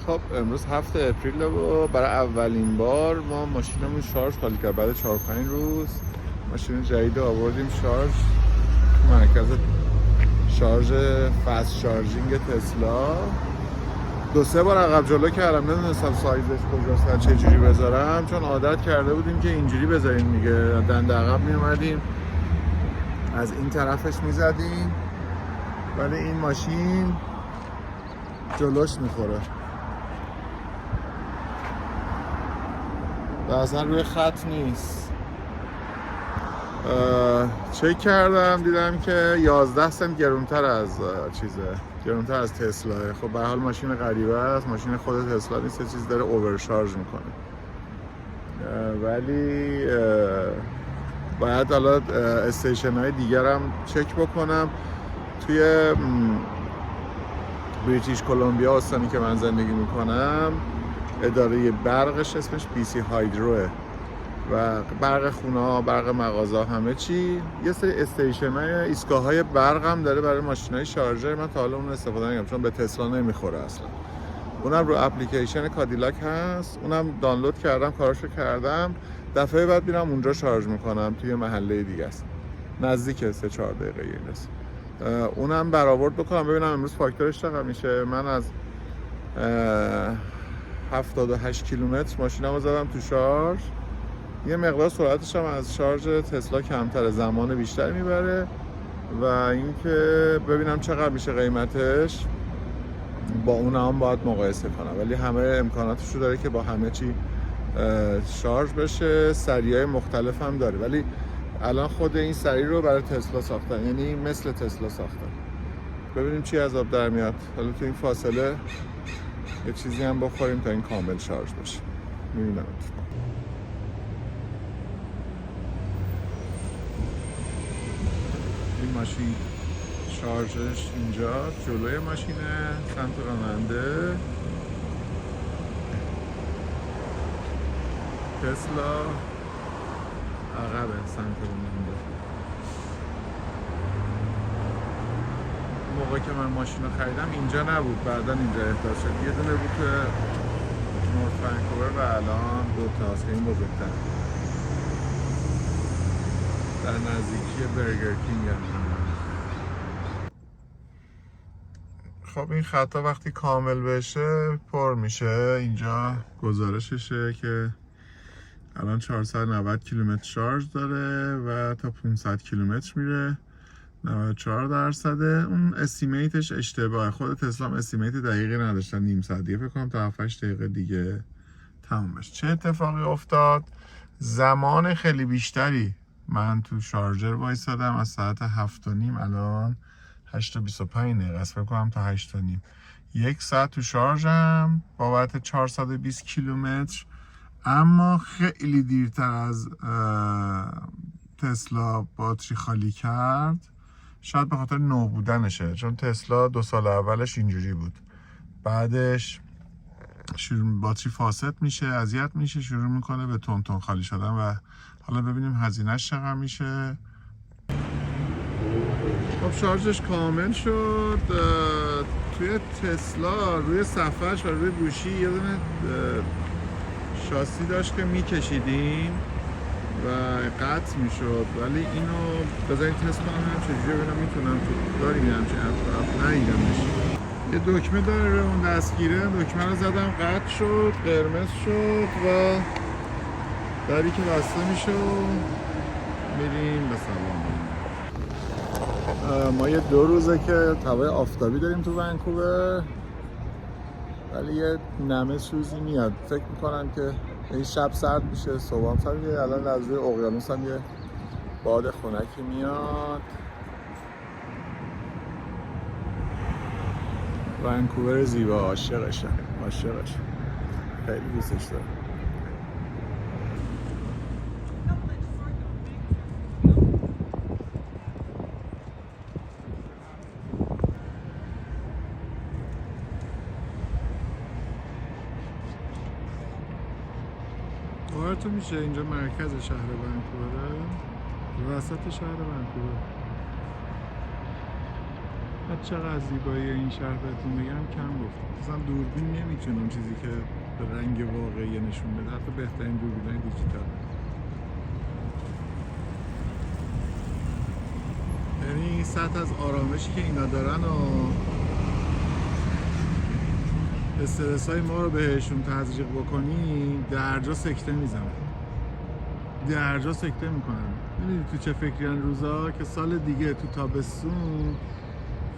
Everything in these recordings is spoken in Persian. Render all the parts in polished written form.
خب امروز 7 اپریل و برای اولین بار ما ماشینمون شارژ خالی کرد. بعد 4-5 روز ماشین جدید آوردیم شارژ تو مرکز شارژ فست شارژینگ تسلا. 2-3 بار عقب جلو کردم، نمیدونستم سایزش کجاست چه جوری بذارم، چون عادت کرده بودیم که اینجوری بذاریم دیگه. دنده عقب می اومدیم از این طرفش میزدیم، ولی این ماشین جلوش میخوره و اصلا روی خط نیست. چک کردم دیدم که 11 سنت گرونتر از گرونتر از تسلا. خب به حال ماشین غریبه است، ماشین خود تسلا نیست، یه چیز داره اوورشارژ میکنه. ولی باید حالا استیشن های دیگر هم چک بکنم. توی بریتیش کلمبیا استانی که من زندگی میکنم اداره برقش اسمش BC هایدروه و برق خونه، برق مغازه، همه چی. یه سری استیشن های ایستگاه های برق هم داره برای ماشین های شارژر. من تا حالا اون استفاده نکردم چون به تسلا نمیخوره اصلا. اونم رو اپلیکیشن کادیلاک هست، اونم دانلود کردم، کاراشو کردم. دفعه بعد میرم اونجا شارژ میکنم، توی محله دیگه است، نزدیک 3-4 دقیقه این است. اونم برآورد بکنم ببینم امروز فاکتورش چقدر میشه. من از 78 کیلومتر ماشینمو زدم تو شارژ. یه مقدار سرعتش هم از شارژ تسلا کمتره، زمان بیشتر میبره و اینکه ببینم چقدر میشه قیمتش، با اون هم باید مقایسه کنم. ولی همه امکاناتش رو داره که با همه چی شارژ بشه. سری‌های مختلف هم داره، ولی الان خود این سری رو برای تسلا ساختن، یعنی مثل تسلا ساختن. ببینیم چی از آب در میاد. حالا تو این فاصله یه چیزی هم بخوریم تا این کامل شارژ بشه. میبینم این ماشین شارژش اینجا جلوی ماشینه، سمت راننده. تسلا عقبه سمت راننده. موقعی که من ماشین رو خریدم اینجا نبود، بعدن اینجا احداث شد. یه دونه بود که نورت ونکوور و الان 2 تاست که این بزرگتر در نزدیکی برگر کینگ هم. خب این خطا وقتی کامل بشه پر میشه. اینجا گزارششه که الان 490 کیلومتر شارژ داره و تا 500 کیلومتر میره. 94%. اون استیمیتش اشتباهه. خود تسلا هم استیمیت دقیقی نداشتن، نیم ساعت دیگه فکر کنم تا 7-8 دقیقه دیگه تموم بشه. چه اتفاقی افتاد؟ زمان خیلی بیشتری من تو شارژر وایسادم، از ساعت 7:30 الان 8:25 دقیقه است، فکر کنم تا 8:30. 1 ساعت تو شارژم بابت 420 کیلومتر، اما خیلی دیرتر از تسلا باتری خالی کرد. شاید به خاطر نو بودنشه، چون تسلا 2 سال اولش اینجوری بود، بعدش باتری فاسد میشه، اذیت میشه، شروع میکنه به تون تون خالی شدن. و حالا ببینیم هزینه‌اش چقدر میشه. خب شارژش کامل شد. توی تسلا روی صفحه‌اش و روی گوشی یه دونه شاسی داشت که میکشیدیم و قطع میشد، ولی اینو بذارید تست کنم چجوری ببینم میتونم داریم همچین اپ ندیدمش. یه دکمه داره روی اون دستگیره، دکمه رو زدم قطع شد، قرمز شد و دری که بسته میشه و میریم به سلام. ما یه 2 روزه که هوای آفتابی داریم تو ونکوور، ولی یه نمه سوزی میاد. فکر میکنم که این شب سرد میشه، صبح هم سرد میشه. الان از روی اقیانوس هم یه باد خنکی میاد. ونکوور زیبا، عاشقشم، خیلی دوستش دارم. باورتون میشه اینجا مرکز شهر ونکووره، وسط شهر ونکوور. چقدر زیبایی این شهر بهتون بگم کم گفتم. مثلا دوربین نمیتونه اون چیزی که به رنگ واقعی نشون بده، حتی بهترین دوربینای دیجیتال. یعنی سطح از آرامشی که اینا دارن و استرسای ما رو بهشون تزریق بکنی درجا سکته میزنن، درجا سکته میکنن. میدونی تو چه فکری ان روزا که سال دیگه تو تابستون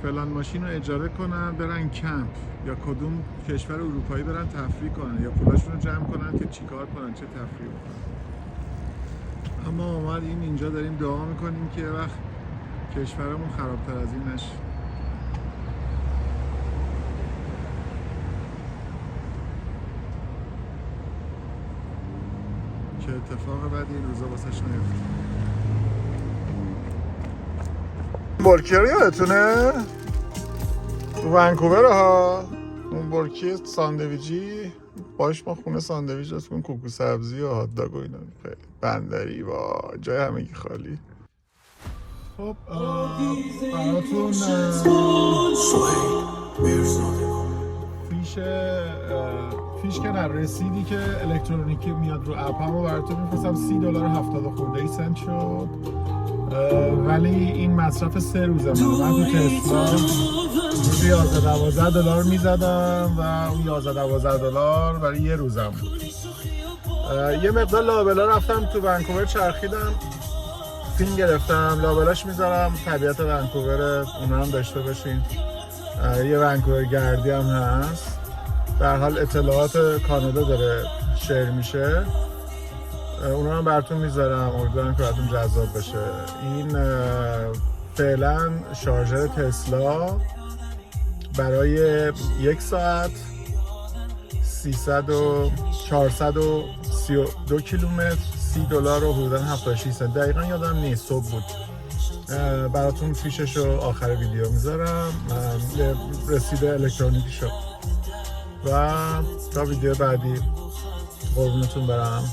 فلان ماشین رو اجاره کنن برن کمپ یا کدوم کشور اروپایی برن تفریح کنن یا پولاشون رو جمع کنن که چیکار کنن، چه تفریح بکنن. اما اومدیم اینجا داریم دعا میکنیم که وقت کشورمون خرابتر از این نشه. که اتفاق بعدی این روزا واسش نیفته. برکی رو یادتونه؟ تو ونکوور ها اون برکی ساندویجی باش ما خونه ساندویج هست کن کوکو سبزی و هات داگ و اینا. خیلی بندری با جای همگی خالی. خب براتون فیش که نه رسیدی که الکترونیکی میاد رو اپ همو براتون میفرستم. $30 خورده سنت شد، ولی این مصرف 3 روزه. من تو تسلا روزی $11-12 میزدم و اون $11-12 برای یه روزم بود. یه مقدار لابلا رفتم تو ونکوور چرخیدم، فیلم گرفتم، لابلاش میذارم. طبیعت ونکوور اونا هم داشته باشین. یه ونکوور گردی هم هست. در حال اطلاعات کانادا داره شیر میشه، اونا هم براتون میذارم. امیدوارم که براتون جذاب بشه. این فعلا شارژر تسلا برای 1 ساعت 432 کیلومتر $30 و حدوداً 76 سنت. دقیقا یادم نیست، صبح بود. براتون فیشش رو آخر ویدیو میذارم، رسیده الکترونیکی شد. و تا ویدیو بعدی قربونتون برم.